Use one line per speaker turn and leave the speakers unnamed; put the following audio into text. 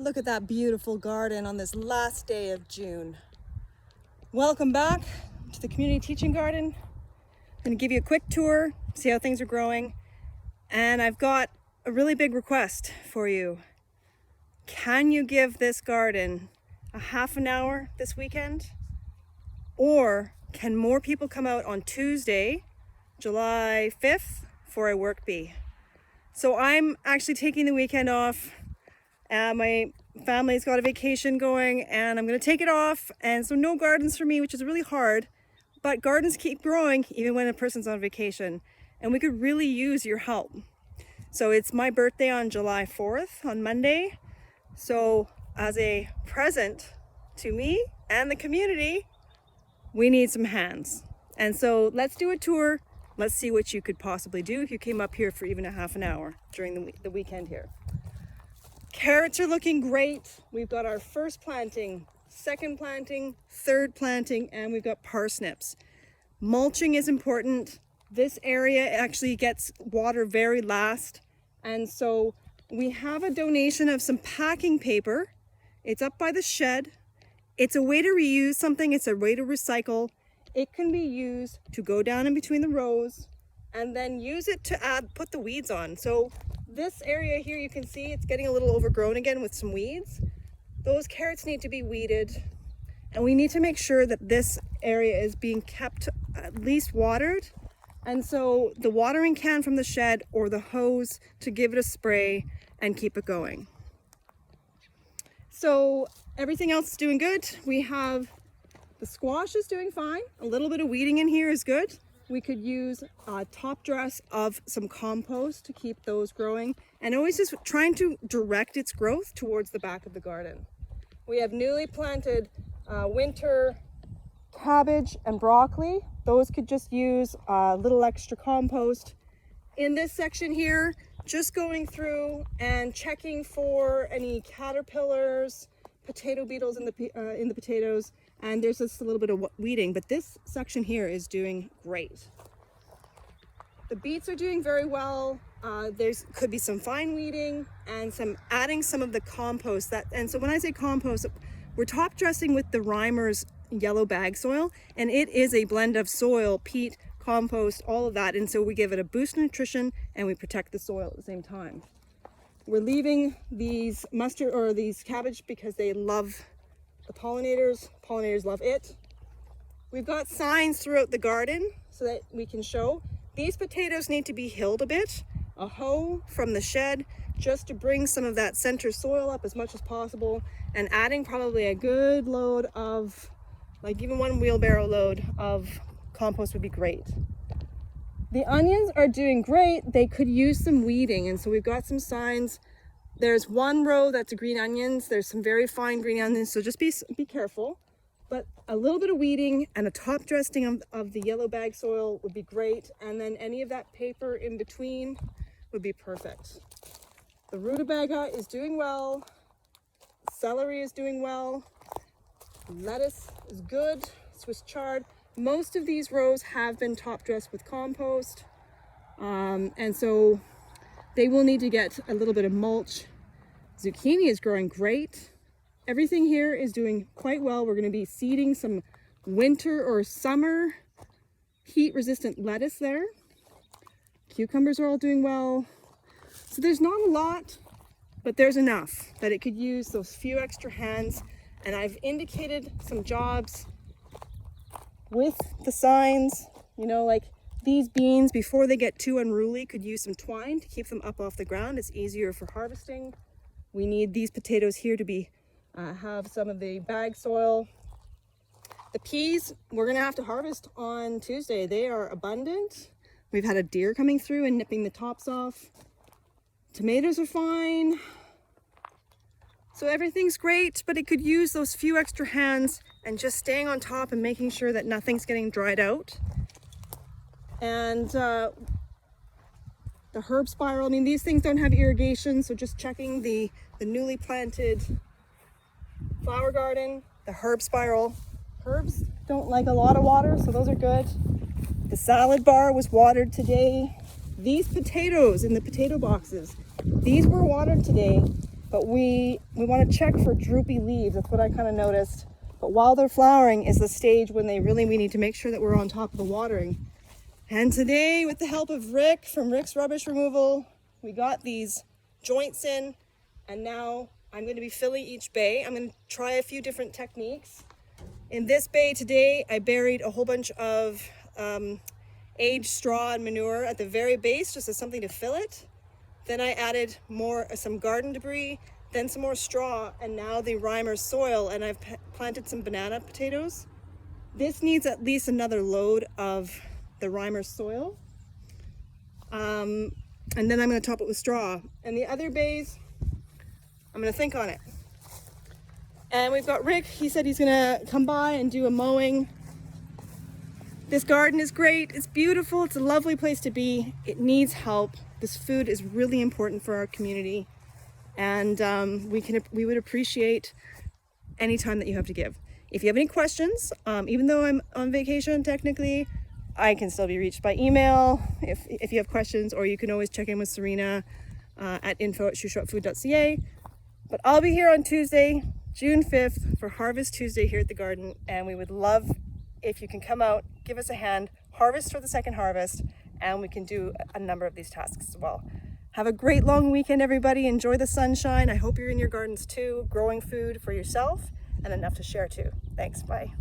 Look at that beautiful garden on this last day of June. Welcome back to the community teaching garden. I'm going to give you a quick tour, see how things are growing. And I've got a really big request for you. Can you give this garden a half an hour this weekend? Or can more people come out on Tuesday, July 5th for a work bee? So I'm actually taking the weekend off. My family's got a vacation going and I'm going to take it off. And so no gardens for me, which is really hard. But gardens keep growing even when a person's on vacation. And we could really use your help. So it's my birthday on July 4th, on Monday. So as a present to me and the community, we need some hands. And so let's do a tour. Let's see what you could possibly do if you came up here for even a half an hour during the weekend here. Carrots are looking great. We've got our first planting, second planting, third planting, and we've got parsnips. Mulching is important. This area actually gets water very last. And so we have a donation of some packing paper. It's up by the shed. It's a way to reuse something. It's a way to recycle. It can be used to go down in between the rows and then use it to put the weeds on. So this area here, you can see it's getting a little overgrown again with some weeds. Those carrots need to be weeded, and we need to make sure that this area is being kept at least watered. And so the watering can from the shed or the hose to give it a spray and keep it going. So everything else is doing good. We have the squash is doing fine. A little bit of weeding in here is good. We could use a top dress of some compost to keep those growing, and always just trying to direct its growth towards the back of the garden. We have newly planted winter cabbage and broccoli. Those could just use a little extra compost. In this section here, just going through and checking for any caterpillars, potato beetles in the potatoes, and there's just a little bit of weeding, but this section here is doing great. The beets are doing very well. There's could be some fine weeding and adding some of the compost and so when I say compost, we're top dressing with the Reimer's yellow bag soil, and it is a blend of soil, peat, compost, all of that, and so we give it a boost of nutrition and we protect the soil at the same time. We're leaving these mustard or these cabbage because they love the pollinators. Pollinators love it. We've got signs throughout the garden so that we can show. These potatoes need to be hilled a bit. A hoe from the shed just to bring some of that center soil up as much as possible, and adding probably a good load of, like even one wheelbarrow load of compost would be great. The onions are doing great. They could use some weeding, and so we've got some signs. There's one row that's green onions. There's some very fine green onions, so just be careful. But a little bit of weeding and a top dressing of the yellow bag soil would be great, and then any of that paper in between would be perfect. The rutabaga is doing well. Celery is doing well. Lettuce is good. Swiss chard. Most of these rows have been top dressed with compost, and so they will need to get a little bit of mulch. Zucchini is growing great. Everything here is doing quite well. We're going to be seeding some winter or summer heat resistant lettuce there. Cucumbers are all doing well. So there's not a lot, but there's enough that it could use those few extra hands. And I've indicated some jobs with the signs, you know, like these beans, before they get too unruly, could use some twine to keep them up off the ground. It's easier for harvesting. We need these potatoes here to be have some of the bag soil. The peas, we're gonna have to harvest on Tuesday. They are abundant. We've had a deer coming through and nipping the tops off. Tomatoes are fine. So everything's great, but it could use those few extra hands and just staying on top and making sure that nothing's getting dried out. And the herb spiral, I mean, these things don't have irrigation, so just checking the newly planted flower garden, the herb spiral. Herbs don't like a lot of water, so those are good. The salad bar was watered today. These potatoes in the potato boxes, these were watered today. but we want to check for droopy leaves. That's what I kind of noticed. But while they're flowering is the stage when we need to make sure that we're on top of the watering. And today, with the help of Rick from Rick's Rubbish Removal, we got these joints in, and now I'm going to be filling each bay. I'm going to try a few different techniques. In this bay today, I buried a whole bunch of aged straw and manure at the very base, just as something to fill it. Then I added some garden debris, then some more straw, and now the Reimer soil, and I've planted some banana potatoes. This needs at least another load of the Reimer soil. And then I'm going to top it with straw. And the other bays, I'm going to think on it. And we've got Rick. He said he's going to come by and do a mowing. This garden is great. It's beautiful. It's a lovely place to be. It needs help. This food is really important for our community. And we would appreciate any time that you have to give. If you have any questions, even though I'm on vacation technically, I can still be reached by email if you have questions, or you can always check in with Serena at info@shushrupfood.ca. But I'll be here on Tuesday, June 5th for Harvest Tuesday here at the garden, and we would love if you can come out, give us a hand, harvest for the second harvest, and we can do a number of these tasks as well. Have a great long weekend, everybody. Enjoy the sunshine. I hope you're in your gardens too, growing food for yourself and enough to share too. Thanks, bye.